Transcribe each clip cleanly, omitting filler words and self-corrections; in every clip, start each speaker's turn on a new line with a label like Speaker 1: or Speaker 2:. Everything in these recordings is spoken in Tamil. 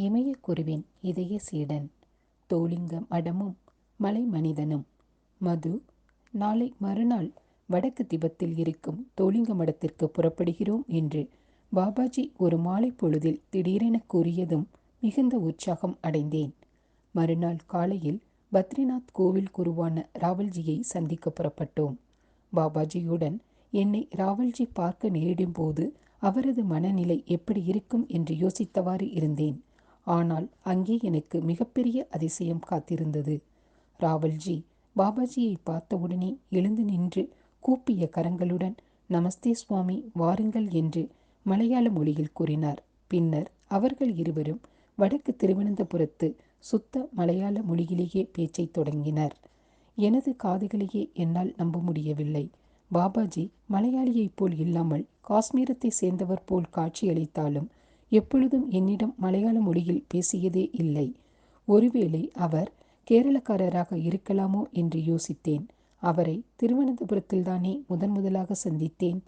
Speaker 1: இமயக்குருவின் இதய சீடன், தோலிங்க மடமும் மலை மனிதனும். மது. நாளை மறுநாள் வடக்கு திபெத்தில் இருக்கும் தோலிங்க மடத்திற்கு புறப்படுகிறோம் என்று பாபாஜி ஒரு மாலை பொழுதில் திடீரென கூறியதும் மிகுந்த உற்சாகம் அடைந்தேன். மறுநாள் காலையில் பத்ரிநாத் கோவில் குருவான ராவல்ஜியை சந்திக்க புறப்பட்டோம். பாபாஜியுடன் என்னை ராவல்ஜி பார்க்க நேரிடும் போது அவரது மனநிலை எப்படி இருக்கும் என்று யோசித்தவாறு இருந்தேன். ஆனால் அங்கே எனக்கு மிகப்பெரிய அதிசயம் காத்திருந்தது. ராவல்ஜி பாபாஜியை பார்த்தவுடனே எழுந்து நின்று கூப்பிய கரங்களுடன் நமஸ்தே சுவாமி, வாருங்கள் என்று மலையாள மொழியில் கூறினார். பின்னர் அவர்கள் இருவரும் வடக்கு திருவனந்தபுரத்து சுத்த மலையாள மொழியிலேயே பேச்சை தொடங்கினர். எனது காதுகளையே என்னால் நம்ப முடியவில்லை. பாபாஜி மலையாளியைப் போல் இல்லாமல் காஷ்மீரத்தை சேர்ந்தவர் போல் காட்சியளித்தாலும் எப்பொழுதும் என்னிடம் மலையாள மொழியில் பேசியதே இல்லை. ஒருவேளை அவர் கேரளக்காரராக இருக்கலாமோ என்று யோசித்தேன். அவரை திருவனந்தபுரத்தில்தானே முதலாக சந்தித்தேன்.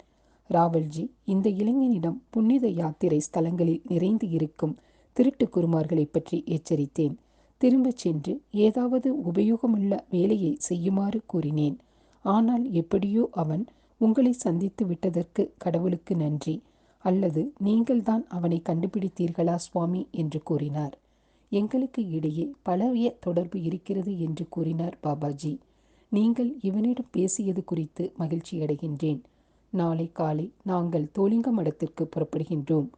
Speaker 1: ராவல்ஜி இந்த இளைஞனிடம் புனித யாத்திரை ஸ்தலங்களில் நிறைந்து இருக்கும் திருட்டு குருமார்களை பற்றி எச்சரித்தேன். திரும்பச் சென்று ஏதாவது உபயோகமுள்ள வேலையை செய்யுமாறு கூறினேன். ஆனால் எப்படியோ அவன் உங்களை சந்தித்து விட்டதற்கு கடவுளுக்கு நன்றி. அல்லது நீங்கள்தான் அவனை கண்டுபிடித்தீர்களா சுவாமி என்று கூறினார். எங்களுக்கு இடையே பழைய தொடர்பு இருக்கிறது என்று கூறினார் பாபாஜி. நீங்கள் இவனிடம் பேசியது குறித்து மகிழ்ச்சி அடைகின்றேன். நாளை காலை நாங்கள் தோலிங்க மடத்திற்கு புறப்படுகின்றோம்.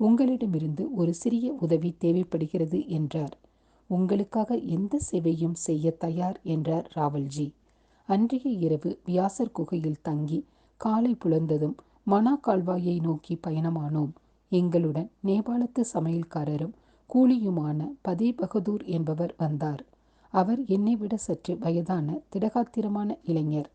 Speaker 1: உங்களிடமிருந்து ஒரு சிறிய உதவி தேவைப்படுகிறது என்றார். உங்களுக்காக எந்த சேவையும் செய்ய தயார் என்றார் ராவல்ஜி. அன்றைய இரவு வியாசர் குகையில் தங்கி காலை புலர்ந்ததும் மனா கால்வாயை நோக்கி பயணமானோம். எங்களுடன் நேபாளத்து சமையல்காரரும் கூலியுமான பதே பகதூர் என்பவர் வந்தார். அவர் என்னை விட சற்று வயதான திடகாத்திரமான இளைஞர்.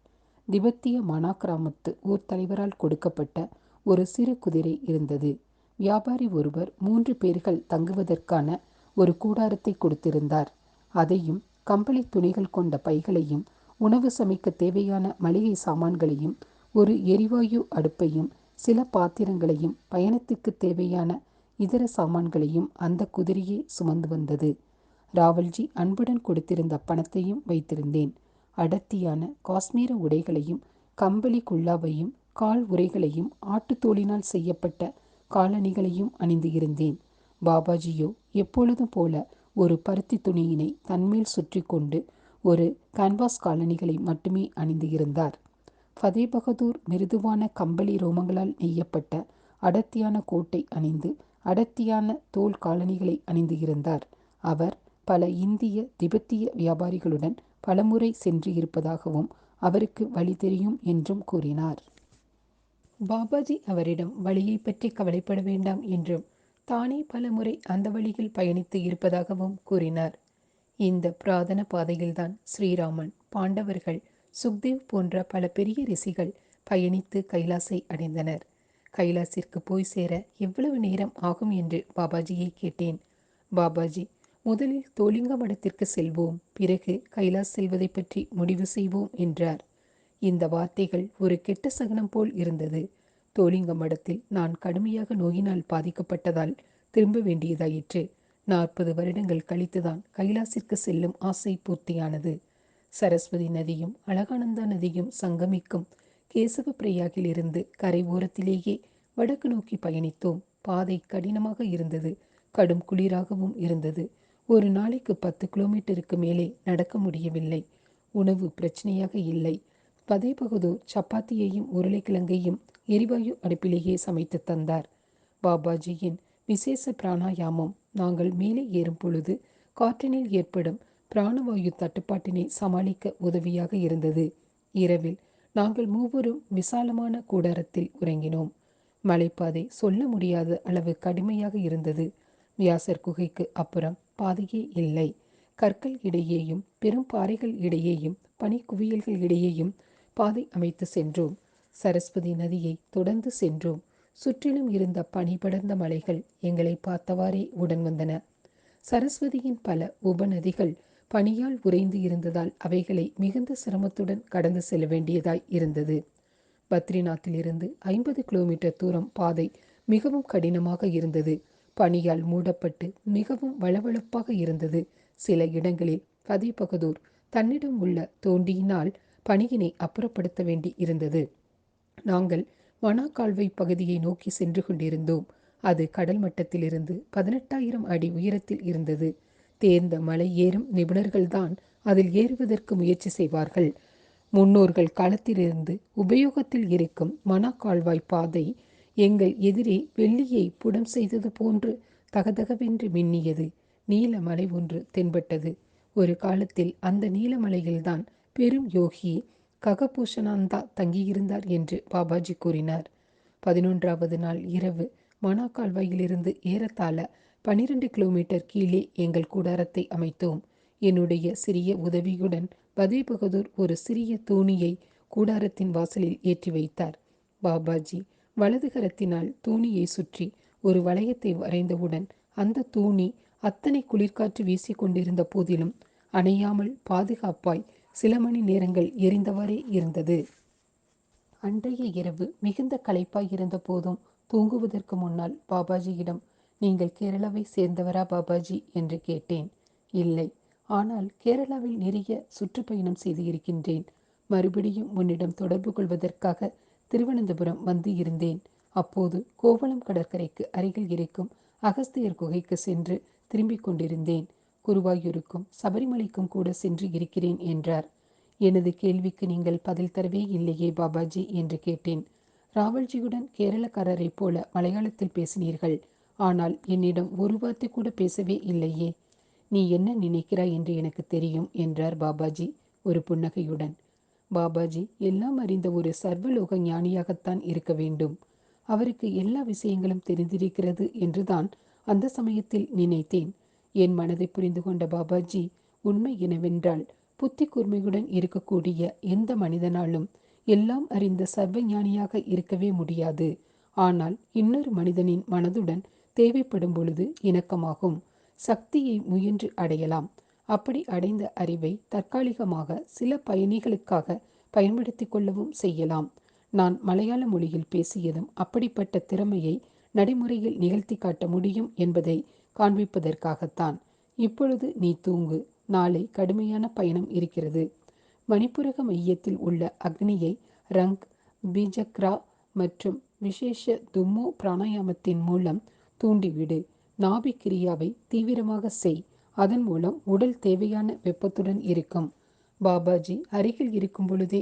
Speaker 1: திபெத்திய மனா கிராமத்து ஊர் தலைவரால் கொடுக்கப்பட்ட ஒரு சிறு குதிரை இருந்தது. வியாபாரி ஒருவர் 3 பேர்கள் தங்குவதற்கான ஒரு கூடாரத்தை கொடுத்திருந்தார். அதையும் கம்பளி துணிகள் கொண்ட பைகளையும் உணவு சமைக்க தேவையான மளிகை சாமான்களையும் ஒரு எரிவாயு அடுப்பையும் சில பாத்திரங்களையும் பயணத்துக்கு தேவையான இதர சாமான்களையும் அந்த குதிரையே சுமந்து வந்தது. ராவல்ஜி அன்புடன் கொடுத்திருந்த பணத்தையும் வைத்திருந்தேன். அடர்த்தியான காஷ்மீர உடைகளையும் கம்பளி குல்லாவையும் கால் உரைகளையும் ஆட்டுத்தோலினால் செய்யப்பட்ட காலணிகளையும் அணிந்து இருந்தேன். பாபாஜியோ எப்பொழுதும் போல ஒரு பருத்தி துணியினை தன்மேல் சுற்றி கொண்டு ஒரு கான்வாஸ் காலணிகளை மட்டுமே அணிந்து இருந்தார். ஃபதே பகதூர் மிருதுவான கம்பளி ரோமங்களால் நெய்யப்பட்ட அடர்த்தியான கோட்டை அணிந்து அடர்த்தியான தோல் காலணிகளை அணிந்து இருந்தார். அவர் பல இந்திய திபெத்திய வியாபாரிகளுடன் பலமுறை சென்று இருப்பதாகவும் அவருக்கு வழி தெரியும் என்றும் கூறினார். பாபாஜி அவரிடம் வழியை பற்றி கவலைப்பட வேண்டாம் என்றும் தானே பலமுறை அந்த வழியில் பயணித்து இருப்பதாகவும் கூறினார். இந்த பிரார்த்தன பாதையில்தான் ஸ்ரீராமன், பாண்டவர்கள், சுக்தேவ் போன்ற பல பெரிய ரிஷிகள் பயணித்து கைலாசை அடைந்தனர். கைலாசிற்கு போய் சேர எவ்வளவு நேரம் ஆகும் என்று பாபாஜியை கேட்டேன். பாபாஜி, முதலில் தோலிங்க மடத்திற்கு செல்வோம், பிறகு கைலாஸ் செல்வதை பற்றி முடிவு செய்வோம் என்றார். இந்த வார்த்தைகள் ஒரு கெட்ட சகுனம் போல் இருந்தது. தோலிங்க மடத்தில் நான் கடுமையாக நோயினால் பாதிக்கப்பட்டதால் திரும்ப வேண்டியதாயிற்று. 40 வருடங்கள் கழித்துதான் கைலாசிற்கு செல்லும் ஆசை பூர்த்தியானது. சரஸ்வதி நதியும் அலகானந்தா நதியும் சங்கமிக்கும் கேசவ பிரயாகில் இருந்து கரை ஓரத்திலேயே வடக்கு நோக்கி பயணித்தோம். பாதை கடினமாக இருந்தது. கடும் குளிராகவும் இருந்தது. ஒரு நாளைக்கு 10 கிலோமீட்டருக்கு மேலே நடக்க முடியவில்லை. உணவு பிரச்சனையாக இல்லை. பதே பகதூர் சப்பாத்தியையும் உருளைக்கிழங்கையும் எரிவாயு அடுப்பிலேயே சமைத்து தந்தார். பாபாஜியின் விசேஷ பிராணாயாமம் நாங்கள் மேலே ஏறும் பொழுது காற்றினில் ஏற்படும் பிராணவாயு தட்டுப்பாட்டினை சமாளிக்க உதவியாக இருந்தது. இரவில் நாங்கள் மூவரும் விசாலமான கூடாரத்தில் உறங்கினோம். மலைப்பாதை சொல்ல முடியாத அளவு கடுமையாக இருந்தது. வியாசர் குகைக்கு அப்புறம் பாதையே இல்லை. கற்கள் இடையேயும் பெரும் பாறைகள் இடையேயும் பனிக்குவியல்கள் இடையேயும் பாதை அமைத்து சென்றோம். சரஸ்வதி நதியை தொடர்ந்து சென்றோம். சுற்றிலும் இருந்த பனி படர்ந்த மலைகள் எங்களை பார்த்தவாறே உடன் வந்தன. சரஸ்வதியின் பல உபநதிகள் பனியால் உறைந்து இருந்ததால் அவைகளை மிகுந்த சிரமத்துடன் கடந்து செல்ல வேண்டியதாய் இருந்தது. பத்ரிநாத்திலிருந்து 50 கிலோமீட்டர் தூரம் பாதை மிகவும் கடினமாக இருந்தது. பனியால் மூடப்பட்டு மிகவும் வளவளப்பாக இருந்தது. சில இடங்களில் ஃபதே பகதூர் தன்னிடம் உள்ள தோண்டியினால் பனியினை அப்புறப்படுத்த வேண்டி இருந்தது. நாங்கள் மனா கால்வாய் பகுதியை நோக்கி சென்று கொண்டிருந்தோம். அது கடல் மட்டத்திலிருந்து 18,000 அடி உயரத்தில் இருந்தது. தேர்ந்த மலை ஏறும் நிபுணர்கள்தான் அதில் ஏறுவதற்கு முயற்சி செய்வார்கள். முன்னோர்கள் காலத்திலிருந்து உபயோகத்தில் இருக்கும் மனா கால்வாய் பாதை எங்கள் எதிரே வெள்ளியை புடம் செய்தது போன்று தகதகவென்று மின்னியது. நீலமலை ஒன்று தென்பட்டது. ஒரு காலத்தில் அந்த நீலமலையில்தான் பெரும் யோகி ககபூஷணாந்தா தங்கியிருந்தார் என்று பாபாஜி கூறினார். 11வது நாள் இரவு மனா கால்வாயிலிருந்து ஏறத்தாழ 12 கிலோமீட்டர் கீழே எங்கள் கூடாரத்தை அமைத்தோம். என்னுடைய சிறிய உதவியுடன் ஃபதே பகதூர் ஒரு சிறிய தூணியை கூடாரத்தின் வாசலில் ஏற்றி வைத்தார். பாபாஜி வலது கரத்தினால் தூணியை சுற்றி ஒரு வளையத்தை வரைந்தவுடன் அந்த தூணி அத்தனை குளிர்காற்று வீசிக்கொண்டிருந்த போதிலும் அணையாமல் பாதுகாப்பாய் சில மணி நேரங்கள் எரிந்தவாறே இருந்தது. அன்றைய இரவு மிகுந்த களைப்பாய் இருந்த போதும் தூங்குவதற்கு முன்னால் பாபாஜியிடம், நீங்கள் கேரளாவை சேர்ந்தவரா பாபாஜி என்று கேட்டேன். இல்லை, ஆனால் கேரளாவில் நிறைய சுற்றுப்பயணம் செய்து இருக்கின்றேன். மறுபடியும் உன்னிடம் தொடர்பு கொள்வதற்காக திருவனந்தபுரம் வந்து இருந்தேன். அப்போது கோவளம் கடற்கரைக்கு அருகில் இருக்கும் அகஸ்தியர் குகைக்கு சென்று திரும்பிக் கொண்டிருந்தேன். குருவாயூருக்கும் சபரிமலைக்கும் கூட சென்று இருக்கிறேன் என்றார். எனது கேள்விக்கு நீங்கள் பதில் தரவே இல்லையே பாபாஜி என்று கேட்டேன். ராவல்ஜியுடன் கேரளக்காரரைப் போல மலையாளத்தில் பேசினீர்கள். ஆனால் என்னிடம் ஒரு வார்த்தை கூட பேசவே இல்லையே. நீ என்ன நினைக்கிறாய் என்று எனக்கு தெரியும் என்றார் பாபாஜி ஒரு புன்னகையுடன். பாபாஜி எல்லாம் அறிந்த ஒரு சர்வலோக ஞானியாகத்தான் இருக்க வேண்டும். அவருக்கு எல்லா விஷயங்களும் தெரிந்திருக்கிறது என்றுதான் அந்த சமயத்தில் நினைத்தேன். என் மனதை புரிந்து கொண்ட பாபாஜி, உண்மை என்னவென்றால் புத்தி கூர்மையுடன் இருக்கக்கூடிய எந்த மனிதனாலும் எல்லாம் அறிந்த சர்வ ஞானியாக இருக்கவே முடியாது. ஆனால் இன்னொரு மனிதனின் மனதுடன் தேவைப்படும் பொழுது இணக்கமாகும் சக்தியை முயன்று அடையலாம். அப்படி அடைந்த அறிவை தற்காலிகமாக சில பயணிகளுக்காக பயன்படுத்தி கொள்ளவும் செய்யலாம். நான் மலையாள மொழியில் பேசியதும் அப்படிப்பட்ட திறமையை நடைமுறையில் நிகழ்த்தி காட்ட முடியும் என்பதை காண்பிப்பதற்காகத்தான். இப்பொழுது நீ தூங்கு. நாளை கடுமையான பயணம் இருக்கிறது. மணிப்புரக மையத்தில் உள்ள அக்னியை ரங், பீஜக்ரா மற்றும் விசேஷ தும்மோ பிராணாயாமத்தின் மூலம் தூண்டிவிடு. நாபி கிரியாவை தீவிரமாக செய். அதன் மூலம் உடல் தேவையான வெப்பத்துடன் இருக்கும். பாபாஜி அருகில் இருக்கும் பொழுதே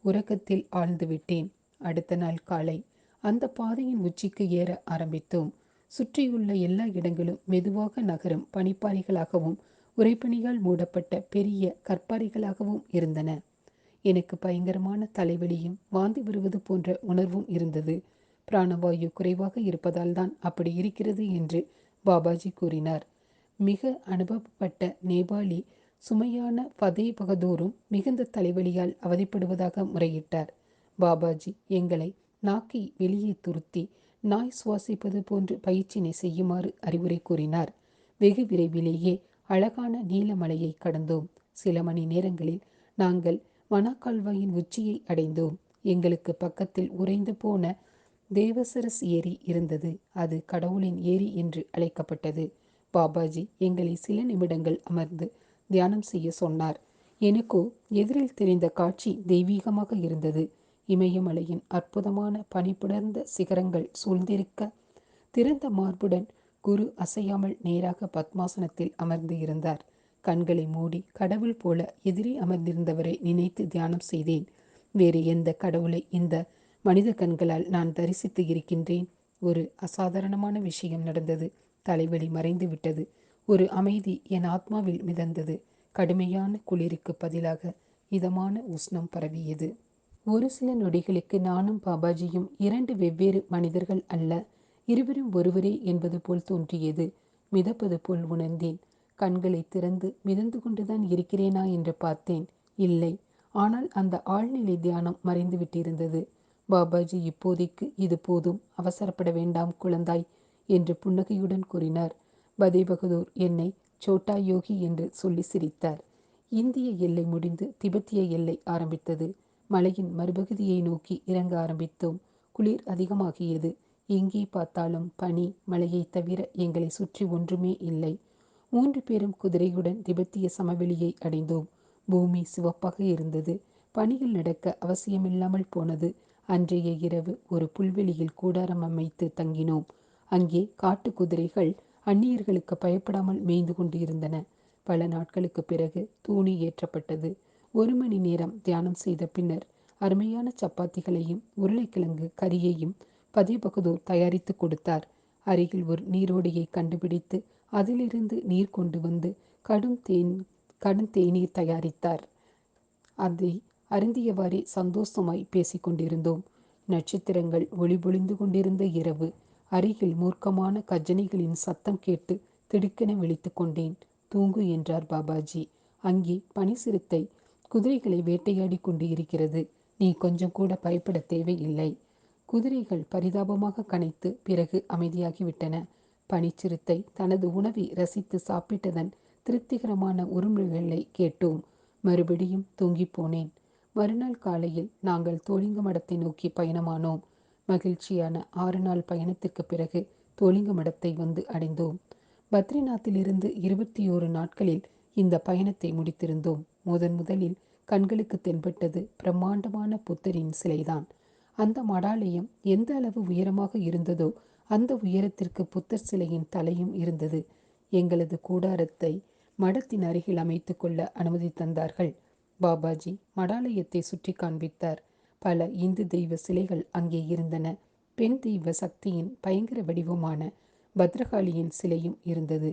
Speaker 1: உறக்கத்தில் ஆழ்ந்து விட்டேன். அடுத்த நாள் காலை அந்த பாதையின் உச்சிக்கு ஏற ஆரம்பித்தோம். சுற்றியுள்ள எல்லா இடங்களும் மெதுவாக நகரும் பனிப்பாறைகளாகவும் உறைபனியால் மூடப்பட்ட பெரிய கற்பாறைகளாகவும் இருந்தன. எனக்கு பயங்கரமான தலைவலியும் வாந்தி வருவது போன்ற உணர்வும் இருந்தது. பிராணவாயு குறைவாக இருப்பதால் தான் அப்படி இருக்கிறது என்று பாபாஜி கூறினார். மிக அனுபவப்பட்ட நேபாளி சுமையான ஃபதே பகதூரும் மிகுந்த தலைவலியால் அவதிப்படுவதாக முறையிட்டார். பாபாஜி எங்களை நாக்கை வெளியே துருத்தி நாய் சுவாசிப்பது போன்று பயிற்சியினை செய்யுமாறு அறிவுரை கூறினார். வெகு விரைவிலேயே அழகான நீலமலையை கடந்தோம். சில மணி நேரங்களில் நாங்கள் மனாக்கால்வாயின் உச்சியை அடைந்தோம். எங்களுக்கு பக்கத்தில் உறைந்து போன தேவசரஸ் ஏரி இருந்தது. அது கடவுளின் ஏரி என்று அழைக்கப்பட்டது. பாபாஜி எங்களை சில நிமிடங்கள் அமர்ந்து தியானம் செய்ய சொன்னார். எனக்கோ எதிரில் தெரிந்த காட்சி தெய்வீகமாக இருந்தது. இமயமலையின் அற்புதமான பனிபுடர்ந்த சிகரங்கள் சூழ்ந்திருக்க, திறந்த மார்புடன் குரு அசையாமல் நேராக பத்மாசனத்தில் அமர்ந்து இருந்தார். கண்களை மூடி கடவுள் போல எதிரே அமர்ந்திருந்தவரை நினைத்து தியானம் செய்தேன். வேறு எந்த கடவுளை இந்த மனித கண்களால் நான் தரிசித்து இருக்கின்றேன்? ஒரு அசாதாரணமான விஷயம் நடந்தது. தலைவலி மறைந்து விட்டது. ஒரு அமைதி என் ஆத்மாவில் மிதந்தது. கடுமையான குளிருக்கு பதிலாக இதமான உஷ்ணம் பரவியது. ஒரு சில நொடிகளுக்கு நானும் பாபாஜியும் இரண்டு வெவ்வேறு மனிதர்கள் அல்ல, இருவரும் ஒருவரே என்பது போல் தோன்றியது. மிதப்பது போல் உணர்ந்தேன். கண்களை திறந்து மிதந்து கொண்டுதான் இருக்கிறேனா என்று பார்த்தேன். இல்லை. ஆனால் அந்த ஆழ்நிலை தியானம் மறைந்து விட்டிருந்தது. பாபாஜி இப்போதைக்கு இது போதும், அவசரப்பட வேண்டாம் குழந்தாய் என்று புன்னகையுடன் கூறினார். ஃபதே பகதூர் என்னை சோட்டா யோகி என்று சொல்லி சிரித்தார். இந்திய எல்லை முடிந்து திபெத்திய எல்லை ஆரம்பித்தது. மலையின் மறுபகுதியை நோக்கி இறங்க ஆரம்பித்தோம். குளிர் அதிகமாகியது. எங்கே பார்த்தாலும் பனி மழையைத் தவிர எங்களை சுற்றி ஒன்றுமே இல்லை. 3 பேரும் குதிரையுடன் திபெத்திய சமவெளியை அடைந்தோம். பூமி சிவப்பாக இருந்தது. பனியில் நடக்க அவசியமில்லாமல் போனது. அன்றைய இரவு ஒரு புல்வெளியில் கூடாரம் அமைத்து தங்கினோம். அங்கே காட்டு குதிரைகள் அந்நியர்களுக்கு பயப்படாமல் மேய்ந்து கொண்டு இருந்தன. பல நாட்களுக்கு பிறகு தூணி ஏற்றப்பட்டது. 1 மணி நேரம் தியானம் செய்த பின்னர் அருமையான சப்பாத்திகளையும் உருளைக்கிழங்கு கறியையும் பதே பகதூர் தயாரித்து கொடுத்தார். அருகில் ஒரு நீரோடையை கண்டுபிடித்து அதிலிருந்து நீர் கொண்டு வந்து கடும் தேநீர் தயாரித்தார். அதை அருந்தியவாறே சந்தோஷமாய் பேசிக்கொண்டிருந்தோம். நட்சத்திரங்கள் ஒளி பொழிந்து கொண்டிருந்த இரவு. அருகில் மூர்க்கமான கஜனைகளின் சத்தம் கேட்டு திடுக்கென விழித்து கொண்டேன். தூங்கு என்றார் பாபாஜி. அங்கே பனி சிறுத்தை குதிரைகளை வேட்டையாடி கொண்டு இருக்கிறது. நீ கொஞ்சம் கூட பயப்பட தேவையில்லை. குதிரைகள் பரிதாபமாக கனைத்து பிறகு அமைதியாகிவிட்டன. பனிச்சிறுத்தை தனது உணவை ரசித்து சாப்பிட்டதன் திருப்திகரமான உருமுறைகளை கேட்டோம். மறுபடியும் தூங்கிப் போனேன். மறுநாள் காலையில் நாங்கள் தோலிங்க மடத்தை நோக்கி பயணமானோம். மகிழ்ச்சியான 6 நாள் பயணத்திற்கு பிறகு தோலிங்க மடத்தை வந்து அடைந்தோம். பத்ரிநாத்திலிருந்து 21 நாட்களில் இந்த பயணத்தை முடித்திருந்தோம். முதலில் கண்களுக்கு தென்பட்டது பிரம்மாண்டமான புத்தரின் சிலைதான். அந்த மடாலயம் எந்த அளவு உயரமாக இருந்ததோ அந்த உயரத்திற்கு புத்தர் சிலையின் தலையும் இருந்தது. எங்களது கூடாரத்தை மடத்தின் அருகில் அமைத்து கொள்ள அனுமதி தந்தார்கள். பாபாஜி மடாலயத்தை சுற்றி காண்பித்தார். பல இந்து தெய்வ சிலைகள் அங்கே இருந்தன. பெண் தெய்வ சக்தியின் பயங்கர வடிவமான பத்ரகாளியின் சிலையும் இருந்தது.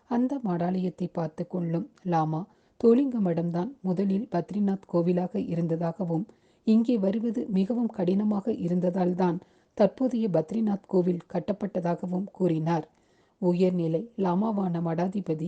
Speaker 1: அந்த மடாலயத்தை பார்த்து கொள்ளும் லாமா தோலிங்க மடம்தான் முதலில் பத்ரிநாத் கோவிலாக இருந்ததாகவும் இங்கே வருவது மிகவும் கடினமாக இருந்ததால் தான் தற்போதைய பத்ரிநாத் கோவில் கட்டப்பட்டதாகவும் கூறினார். உயர்நிலை லாமாவான மடாதிபதி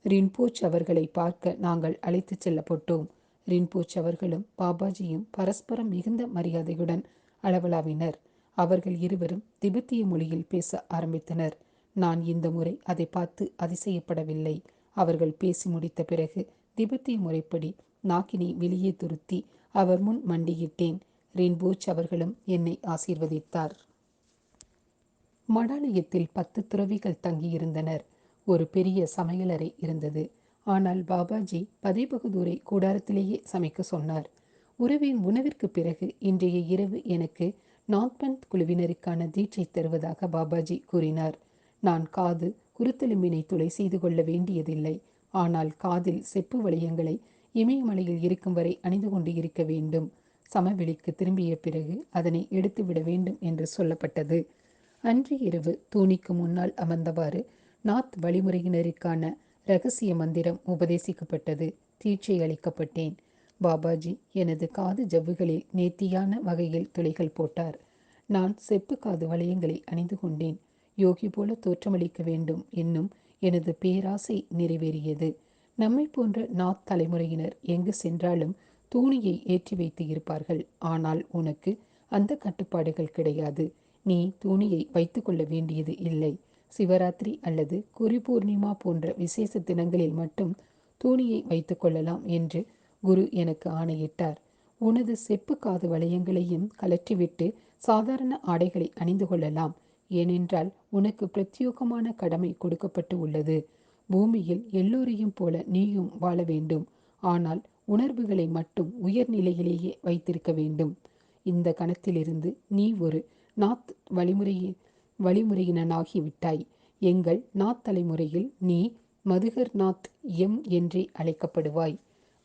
Speaker 1: ரின்போச் அவர்களை பார்க்க நாங்கள் அழைத்துச் செல்லப்பட்டோம். ரின்போச் அவர்களும் பாபாஜியும் பரஸ்பரம் மிகுந்த மரியாதையுடன் அளவலாவினர். அவர்கள் இருவரும் திபெத்திய மொழியில் பேச ஆரம்பித்தனர். நான் இந்த முறை அதை பார்த்து அதிசயப்படவில்லை. அவர்கள் பேசி முடித்த பிறகு திபெத்திய முறைப்படி நாக்கினை வெளியே துருத்தி அவர் முன் மண்டியிட்டேன். ரின்போச் அவர்களும் என்னை ஆசீர்வதித்தார். மடாலயத்தில் 10 துறவிகள் தங்கியிருந்தனர். ஒரு பெரிய சமையலறை இருந்தது. ஆனால் பாபாஜி பதே பகதூரை கூடாரத்திலேயே சமைக்க சொன்னார். உணவிற்கு பிறகு இன்றைய இரவு எனக்கு நாத்பந்த் குழுவினருக்கான தீட்சை தருவதாக பாபாஜி கூறினார். நான் காது குருத்தெலும்பினை துளை செய்து கொள்ள வேண்டியதில்லை. ஆனால் காதில் செப்பு வளையங்களை இமயமலையில் இருக்கும் வரை அணிந்து கொண்டு இருக்க வேண்டும். சமவெளிக்கு திரும்பிய பிறகு அதனை எடுத்துவிட வேண்டும் என்று சொல்லப்பட்டது. அன்று இரவு தூணிக்கு முன்னால் அமர்ந்தவாறு நாத் வழிமுறையினருக்கான இரகசிய மந்திரம் உபதேசிக்கப்பட்டது. தீட்சை அளிக்கப்பட்டேன். பாபாஜி எனது காது ஜவ்வுகளில் நேர்த்தியான வகையில் துளைகள் போட்டார். நான் செப்பு காது வளையங்களை அணிந்து கொண்டேன். யோகி போல தோற்றமளிக்க வேண்டும் என்னும் எனது பேராசை நிறைவேறியது. நம்மை போன்ற நாத் தலைமுறையினர் எங்கு சென்றாலும் தூணியை ஏற்றி வைத்து இருப்பார்கள். ஆனால் உனக்கு அந்த கட்டுப்பாடுகள் கிடையாது. நீ தூணியை வைத்து கொள்ள வேண்டியது இல்லை. சிவராத்திரி அல்லது குரு பூர்ணிமா போன்ற விசேஷ தினங்களில் மட்டும் தூணியை வைத்து கொள்ளலாம் என்று குரு எனக்கு ஆணையிட்டார். உனது செப்பு காது வளையங்களையும் கலற்றிவிட்டு சாதாரண ஆடைகளை அணிந்து கொள்ளலாம். ஏனென்றால் உனக்கு பிரத்யோகமான கடமை கொடுக்கப்பட்டு உள்ளது. பூமியில் எல்லோரையும் போல நீயும் வாழ வேண்டும். ஆனால் உணர்வுகளை மட்டும் உயர்நிலையிலேயே வைத்திருக்க வேண்டும். இந்த கணத்திலிருந்து நீ ஒரு நாத் வழிமுறையினனாகிவிட்டாய். எங்கள் நாத் தலைமுறையில் நீ மதுகர் நாத் என்றே அழைக்கப்படுவாய்.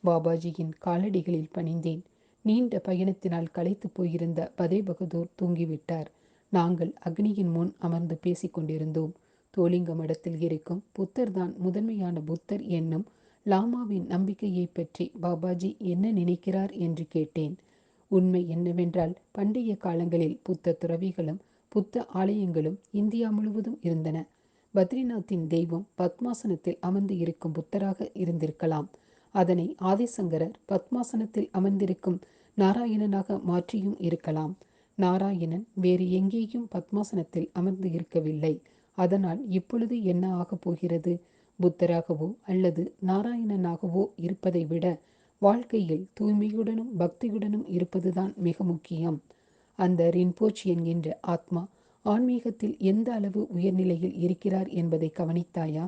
Speaker 1: பாபாஜியின் காலடிகளில் பணிந்தேன். நீண்ட பயணத்தினால் களைத்து போயிருந்த பதே பகதூர் தூங்கிவிட்டார். நாங்கள் அக்னியின் முன் அமர்ந்து பேசிக்கொண்டிருந்தோம். தோலிங்க மடத்தில் இருக்கும் புத்தர் தான் முதன்மையான புத்தர் என்னும் லாமாவின் நம்பிக்கையை பற்றி பாபாஜி என்ன நினைக்கிறார் என்று கேட்டேன். உண்மை என்னவென்றால் பண்டைய காலங்களில் புத்த துறவிகளும் புத்த ஆலயங்களும் இந்தியா முழுவதும் இருந்தன. பத்ரிநாத்தின் தெய்வம் பத்மாசனத்தில் அமர்ந்து இருக்கும் புத்தராக இருந்திருக்கலாம். அதனை ஆதிசங்கரர் பத்மாசனத்தில் அமர்ந்திருக்கும் நாராயணனாக மாற்றியும் இருக்கலாம். நாராயணன் வேறு எங்கேயும் பத்மாசனத்தில் அமர்ந்து இருக்கவில்லை. அதனால் இப்பொழுது என்ன ஆகப் போகிறது? புத்தராகவோ அல்லது நாராயணனாகவோ இருப்பதை விட வாழ்க்கையில் தூய்மையுடனும் பக்தியுடனும் இருப்பதுதான் மிக முக்கியம். அந்த ரின்போச் என்கின்ற ஆத்மா ஆன்மீகத்தில் எந்த அளவு உயர்நிலையில் இருக்கிறார் என்பதை கவனித்தாயா?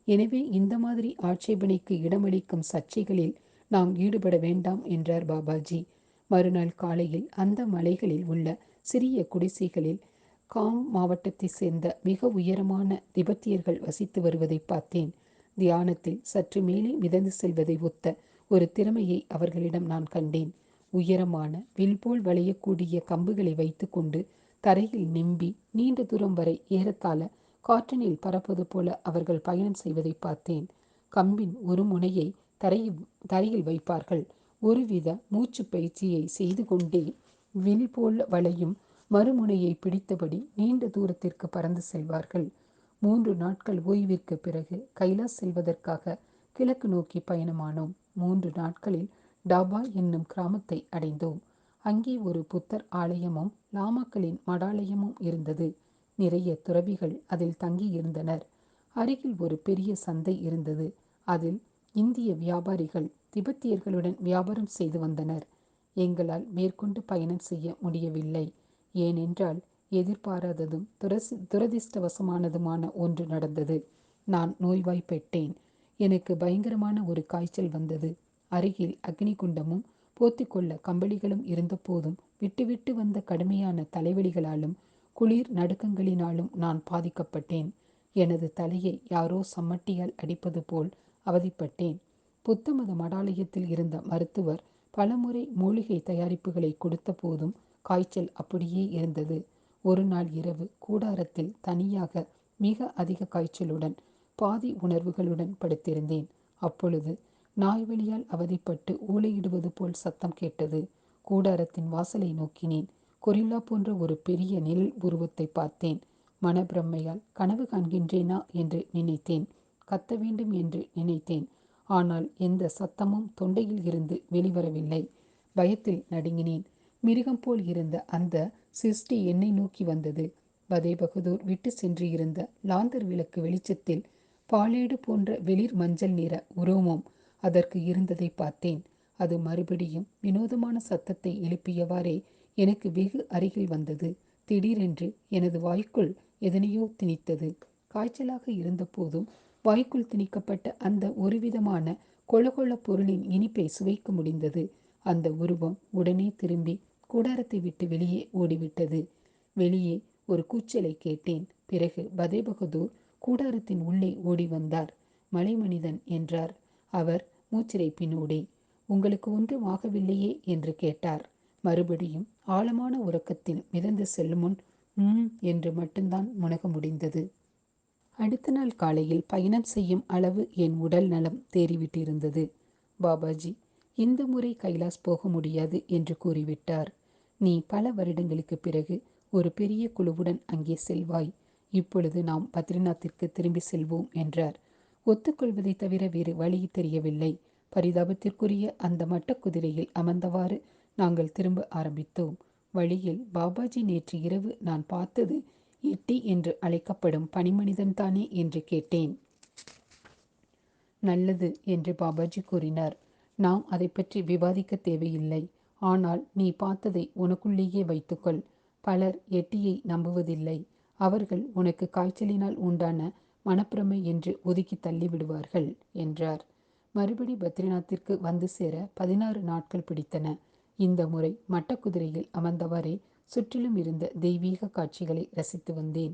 Speaker 1: எனவே இந்த மாதிரி ஆட்சேபனைக்கு இடமளிக்கும் சர்ச்சைகளில் நாம் ஈடுபட வேண்டாம் என்றார் பாபாஜி. மறுநாள் காலையில் அந்த மலைகளில் உள்ள சிறிய குடிசைகளில் காங் மாவட்டத்தை சேர்ந்த மிக உயரமான திபெத்தியர்கள் வசித்து வருவதை பார்த்தேன். தியானத்தில் சற்று மேலே மிதந்து செல்வதை ஒத்த ஒரு திறமையை அவர்களிடம் நான் கண்டேன். உயரமான வில்போல் வளையக்கூடிய கம்புகளை வைத்துக்கொண்டு தரையில் நிம்பி நீண்ட தூரம் வரை ஏறத்தாழ காற்றினில் பறப்பது போல அவர்கள் பயணம் செய்வதை பார்த்தேன். கம்பின் ஒரு முனையை தரையில் வைப்பார்கள். ஒருவித மூச்சு பயிற்சியை செய்து கொண்டே வில் போல் வளையும் மறுமுனையை பிடித்தபடி நீண்ட தூரத்திற்கு பறந்து செல்வார்கள். 3 நாட்கள் ஓய்விற்கு பிறகு கைலாஸ் செல்வதற்காக கிழக்கு நோக்கி பயணமானோம். 3 நாட்களில் டாபா என்னும் கிராமத்தை அடைந்தோம். அங்கே ஒரு புத்தர் ஆலயமும் லாமாக்களின் மடாலயமும் இருந்தது. நிறைய துறவிகள் அதில் தங்கி இருந்தனர். அருகில் ஒரு பெரிய சந்தை இருந்தது. அதில் இந்திய வியாபாரிகள் திபெத்தியர்களுடன் வியாபாரம் செய்து வந்தனர். எங்களால் மேற்கொண்டு பயணம் செய்ய முடியவில்லை. ஏனென்றால் எதிர்பாராததும் துரதிர்ஷ்டவசமானதுமான ஒன்று நடந்தது. நான் நோய்வாய்ப்பட்டேன். எனக்கு பயங்கரமான ஒரு காய்ச்சல் வந்தது. அருகில் அக்னி குண்டமும் போத்திக்கொள்ள கம்பளிகளும் இருந்தபோதும் விட்டு விட்டு வந்த கடுமையான தலைவலிகளாலும் குளிர் நடுக்கங்களினாலும் நான் பாதிக்கப்பட்டேன். எனது தலையை யாரோ சம்மட்டியால் அடிப்பது போல் அவதிப்பட்டேன். புத்தமத மடாலயத்தில் இருந்த மருத்துவர் பலமுறை மூலிகை தயாரிப்புகளை கொடுத்த போதும் காய்ச்சல் அப்படியே இருந்தது. ஒரு நாள் இரவு கூடாரத்தில் தனியாக மிக அதிக காய்ச்சலுடன் பாதி உணர்வுகளுடன் படுத்திருந்தேன். அப்பொழுது நாய்வலியால் அவதிப்பட்டு ஊளையிடுவது போல் சத்தம் கேட்டது. கூடாரத்தின் வாசலை நோக்கினேன். கொரில்லா போன்ற ஒரு பெரிய நிழல் உருவத்தை பார்த்தேன். மனப்பிரமையால் கனவு காண்கின்றேனா என்று நினைத்தேன். கத்த வேண்டும் என்று நினைத்தேன். ஆனால் எந்த சத்தமும் தொண்டையில் இருந்து வெளிவரவில்லை. பயத்தில் நடுங்கினேன். மிருகம் போல் இருந்த அந்த சிருஷ்டி என்னை நோக்கி வந்தது. பதே பகதூர் விட்டு சென்று இருந்த லாந்தர் விளக்கு வெளிச்சத்தில் பாலேடு போன்ற வெளிர் மஞ்சள் நிற உருவமும் அதற்கு இருந்ததை பார்த்தேன். அது மறுபடியும் வினோதமான சத்தத்தை எழுப்பியவாறே எனக்கு வெகு அருகில் வந்தது. திடீரென்று எனது வாய்க்குள் எதனையோ திணித்தது. காய்ச்சலாக இருந்த போதும் வாய்க்குள் திணிக்கப்பட்ட அந்த ஒருவிதமான கொழகொழ பொருளின் இனிப்பை சுவைக்க முடிந்தது. அந்த உருவம் உடனே திரும்பி கூடாரத்தை விட்டு வெளியே ஓடிவிட்டது. வெளியே ஒரு கூச்சலை கேட்டேன். பிறகு பதே பகதூர் கூடாரத்தின் உள்ளே ஓடி வந்தார். மலைமனிதன் என்றார் அவர் மூச்சிறைப்பினூடே. உங்களுக்கு ஒன்றும் ஆகவில்லையே என்று கேட்டார். மறுபடியும் ஆழமான உறக்கத்தில் மிதந்து செல்லும் முன் என்று மட்டும்தான் முனக முடிந்தது. அடுத்த நாள் காலையில் பயணம் செய்யும் அளவு என் உடல் நலம் தேறிவிட்டிருந்தது. பாபாஜி இந்த முறை கைலாஸ் போக முடியாது என்று கூறிவிட்டார். நீ பல வருடங்களுக்கு பிறகு ஒரு பெரிய குழுவுடன் அங்கே செல்வாய். இப்பொழுது நாம் பத்ரிநாத்திற்கு திரும்பி செல்வோம் என்றார். ஒத்துக்கொள்வதை தவிர வேறு வழி தெரியவில்லை. பரிதாபத்திற்குரிய அந்த மட்டக்குதிரையில் அமர்ந்தவாறு நாங்கள் திரும்ப ஆரம்பித்தோம். வழியில் பாபாஜி நேற்று இரவு நான் பார்த்தது எட்டி என்று அழைக்கப்படும் பனிமனிதன்தானே என்று கேட்டேன். நல்லது என்று பாபாஜி கூறினார். நாம் அதை பற்றி விவாதிக்க தேவையில்லை. ஆனால் நீ பார்த்ததை உனக்குள்ளேயே வைத்துக்கொள். பலர் எட்டியை நம்புவதில்லை. அவர்கள் உனக்கு காய்ச்சலினால் உண்டான மனப்பிரமை என்று ஒதுக்கி தள்ளிவிடுவார்கள் என்றார். மறுபடி பத்ரிநாத்திற்கு வந்து சேர 16 நாட்கள் பிடித்தன. இந்த முறை மட்டக்குதிரையில் அமர்ந்தவாறே சுற்றிலும் இருந்த தெய்வீக காட்சிகளை ரசித்து வந்தேன்.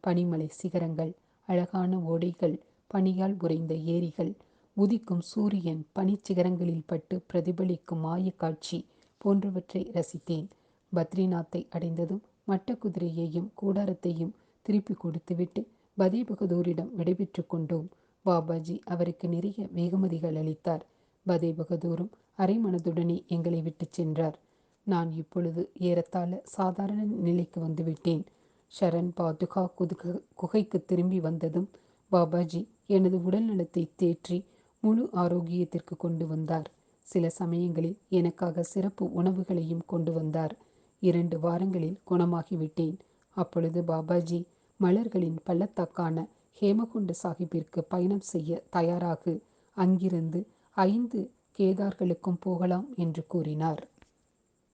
Speaker 1: பனிமலை சிகரங்கள், அழகான ஓடைகள், பனியால் உறைந்த ஏரிகள், உதிக்கும் சூரியன் பனிச்சிகரங்களில் பட்டு பிரதிபலிக்கும் மாய காட்சி போன்றவற்றை ரசித்தேன். பத்ரிநாத்தை அடைந்ததும் மட்டக்குதிரையையும் கூடாரத்தையும் திருப்பி கொடுத்துவிட்டு பதே பகதூரிடம் விடைபெற்று கொண்டோம். பாபாஜி அவருக்கு நிறைய வெகுமதிகள் அளித்தார். பதே பகதூரும் அரை மனதுடனே எங்களை விட்டு சென்றார். நான் இப்பொழுது ஏறத்தாழ சாதாரண நிலைக்கு வந்துவிட்டேன். ஷரண் பாதுகா குகைக்கு திரும்பி வந்ததும் பாபாஜி எனது உடல் நலத்தை தேற்றி முழு ஆரோக்கியத்திற்கு கொண்டு வந்தார். சில சமயங்களில் எனக்காக சிறப்பு உணவுகளையும் கொண்டு வந்தார். 2 வாரங்களில் குணமாகிவிட்டேன். அப்பொழுது பாபாஜி மலர்களின் பள்ளத்தாக்கான ஹேமகுண்ட சாஹிப்பிற்கு பயணம் செய்ய தயாராகு. அங்கிருந்து 5 கேதார்களுக்கும் போகலாம் என்று கூறினார்.